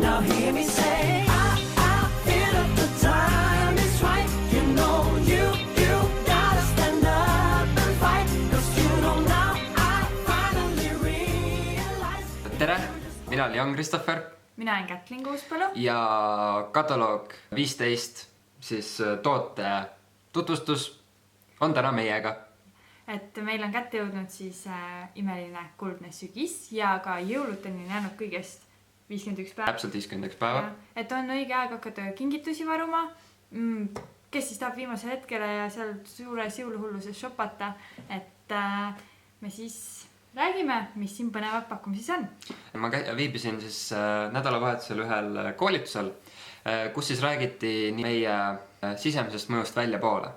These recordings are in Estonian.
Now hear me say, I feel that the time is right. You know you gotta stand up and fight. Cause you know now I finally realize. Tere, mina olen Jan-Christopher. Mina olen Kätlin Kuuspalu. Ja kataloog 15, siis toote tutvustus on täna meiega. Et meil on kätte jõudnud siis imeline kuldne sügis ja ka jõuluteni jäänud kõigest 51 päeva. Täpselt 51 päeva. Et on õige aeg hakata kingitusi varuma. Kes siis tahab viimasel hetkele ja seal suures jõuluhulluses shopata. Et me siis räägime, mis siin põnevad pakkumises on. Ma viibisin siis nädalavahetusel ühel koolitusel, kus siis räägiti nii meie sisemisest mõjust välja poole.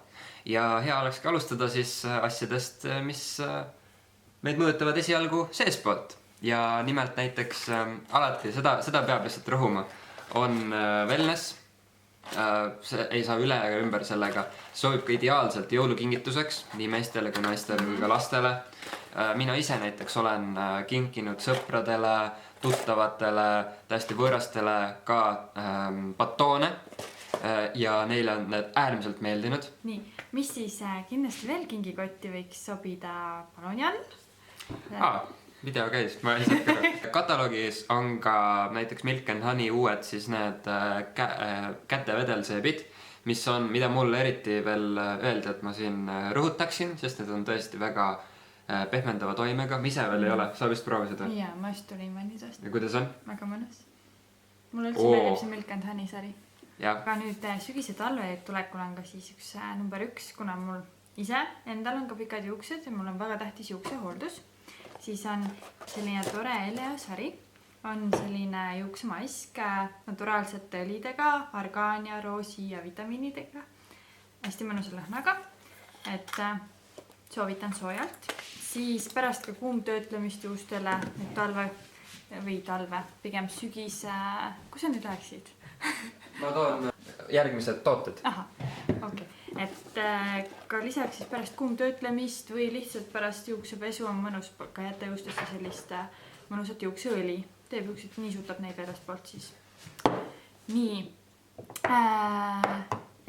Ja hea olekski alustada siis asjadest, mis meid mõjutavad esialgu seespoolt. Ja nimelt näiteks alati, seda peab lihtsalt rõhuma, on wellness. See ei saa üle ega ümber sellega. Sobib ka ideaalselt jõulukingituseks, nii meestele kui naistele kui ka lastele. Mina ise näiteks olen kinkinud sõpradele, tuttavatele, täiesti võõrastele ka batoone ja neile on need äärmiselt meeldinud. Nii, mis siis kindlasti veel kingikotti võiks sobida, palun Jan? Video käis, ma ei saa ka. Kataloogis on ka näiteks Milk & Honey uued siis need kätevedelseebid, mida mul eriti veel öeldi, et ma siin rõhutaksin, sest need on tõesti väga pehmendava toimega. Ma ise veel ei ole, sa vist proovisid või? Jaa, ma just tulin mõni toast. Ja kuidas on? Väga mõnus. Mul üldse meeldib see Milk & Honey sari. Aga nüüd sügise talve tulekul on ka siis üks number 1, kuna mul ise endal on ka pikad juuksed ja mul on väga tähtis juuksehooldus. Siis on selline tore Elea sari, on selline juuksemask naturaalsete õlidega, argaania, roosi ja vitamiinidega. Hästi mõnusa lõhnaga, et soovitan soojalt. Siis pärast ka kuumtöötlemist juustele talve, pigem sügis, kus sa nüüd läheksid? Ma toon järgmised tooted. Aha, okei. Et ka lisaks siis pärast kuumtöötlemist või lihtsalt pärast juuksepesu on mõnus ka jätta juustesse sellist mõnusat juukseõli. Teeb juuksed, niisutab neid väljast poolt siis. Nii,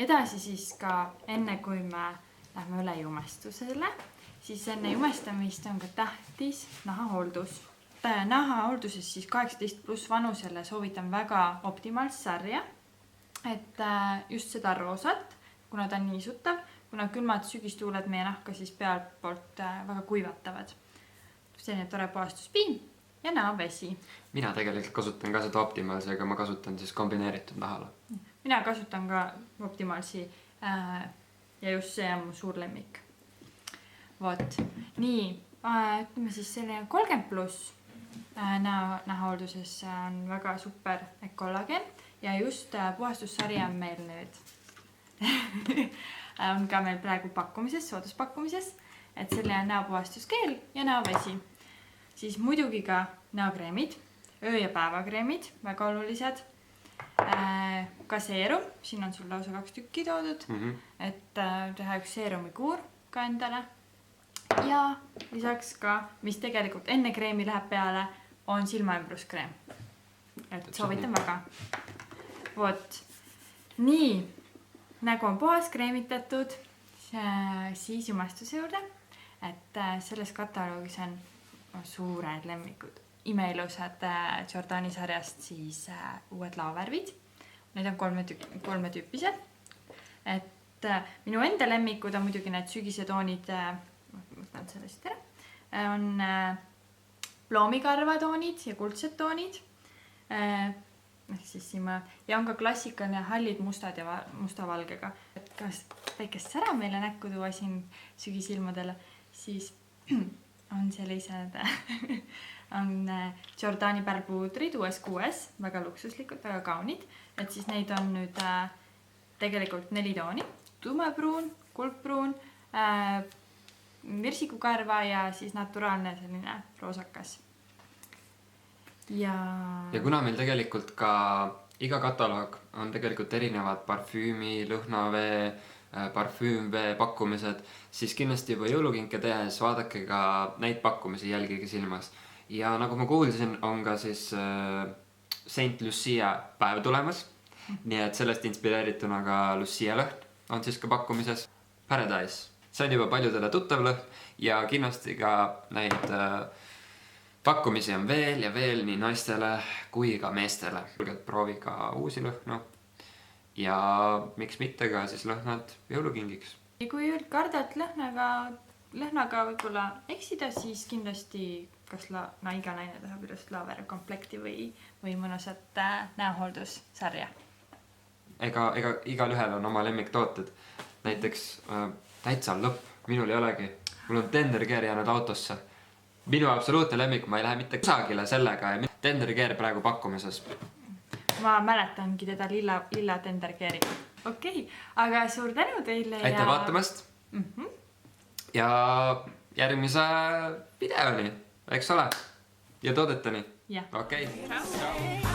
edasi siis ka enne kui me lähme üle jumestusele, siis enne jumestamist on ka tähtis nahahooldus. Nahahoolduses siis 18+ vanusele soovitan väga optimaalset sarja, et just seda roosat, kuna ta on niisutav, kuna külmad sügistuuled meie nahka siis pealt poolt väga kuivatavad. Selline tore puhastuspiim ja näovesi. Mina tegelikult kasutan ka seda optimaalsi, aga ma kasutan siis kombineeritud nahale. Mina kasutan ka optimaalsi ja just see on mu suur lemmik. Vot, nii, ütleme siis selline 30+ nähahoolduses on väga super kollagen ja just puhastussari on meil nüüd on ka meil praegu pakkumises, sooduspakkumises, et selline näopuhastuskeel ja näovesi. Siis muidugi ka näokreemid, öö- ja päevakreemid, väga olulised. Ka seerum, siin on sul lausa 2 tükki toodud, et teha üks seerumikuur ka endale. Ja lisaks ka, mis tegelikult enne kreemi läheb peale, on silmaümbruskreem. Et soovitan väga. Vot, nii, nägu on puhas kreemitatud, siis jumestuse juurde, et selles kataloogis on suured lemmikud. Imeilusad Jordani sarjast siis uued laovärvid. Need on 3 tüüpised. Et minu enda lemmikud on muidugi need sügisetoonid, mõtlen sellest ära, on ploomikarvatoonid ja kuldsed toonid. Ja on ka klassikaline hallid mustad ja mustavalgega. Et kas väikest sära meile näkku tuua siin sügisilmadele, siis on sellised on Jordani pärlpuudrid US6, väga luksuslikud, väga kaunid. Et siis neid on nüüd tegelikult 4 tooni. Tumepruun, kuldpruun, virsikukarva ja siis naturaalne selline roosakas. Ja kuna meil tegelikult ka iga kataloog on tegelikult erinevad parfüümi, lõhnavee, parfüümvee pakkumised, siis kindlasti juba jõulukinke tehes vaadake ka neid pakkumisi, jälgige silmas. Ja nagu ma kuulsin, on ka siis Saint Lucia päev tulemas. Nii et sellest inspireerituna ka Lucia lõhn on siis ka pakkumises. Paradise. See on juba paljudele tuttav lõhn ja kindlasti ka neid pakkumisi on veel ja veel nii naistele kui ka meestele. Proovi ka uusi lõhnu ja miks mitte ka siis lõhnad jõulukingiks. Ja kui kardad lõhnaga võib-olla eksida, siis kindlasti kas iga naine tahab ilusat laaverkomplekti või mõnusat näohooldussarja. Ega igal ühel on oma lemmiktooted. Näiteks täitsa lõpp, minul ei olegi. Mul on Tender Care jäänud autosse. Minu absoluutne lemmik, ma ei lähe mitte kusagile sellega ja Tender Care praegu pakkumises. Ma mäletangi teda lilla Tender Care'i. Okei, aga suur tänu teile. Aitäh vaatamast. Ja järgmise videoni, eks ole? Ja toodeteni. Jah. Okei. Ciao.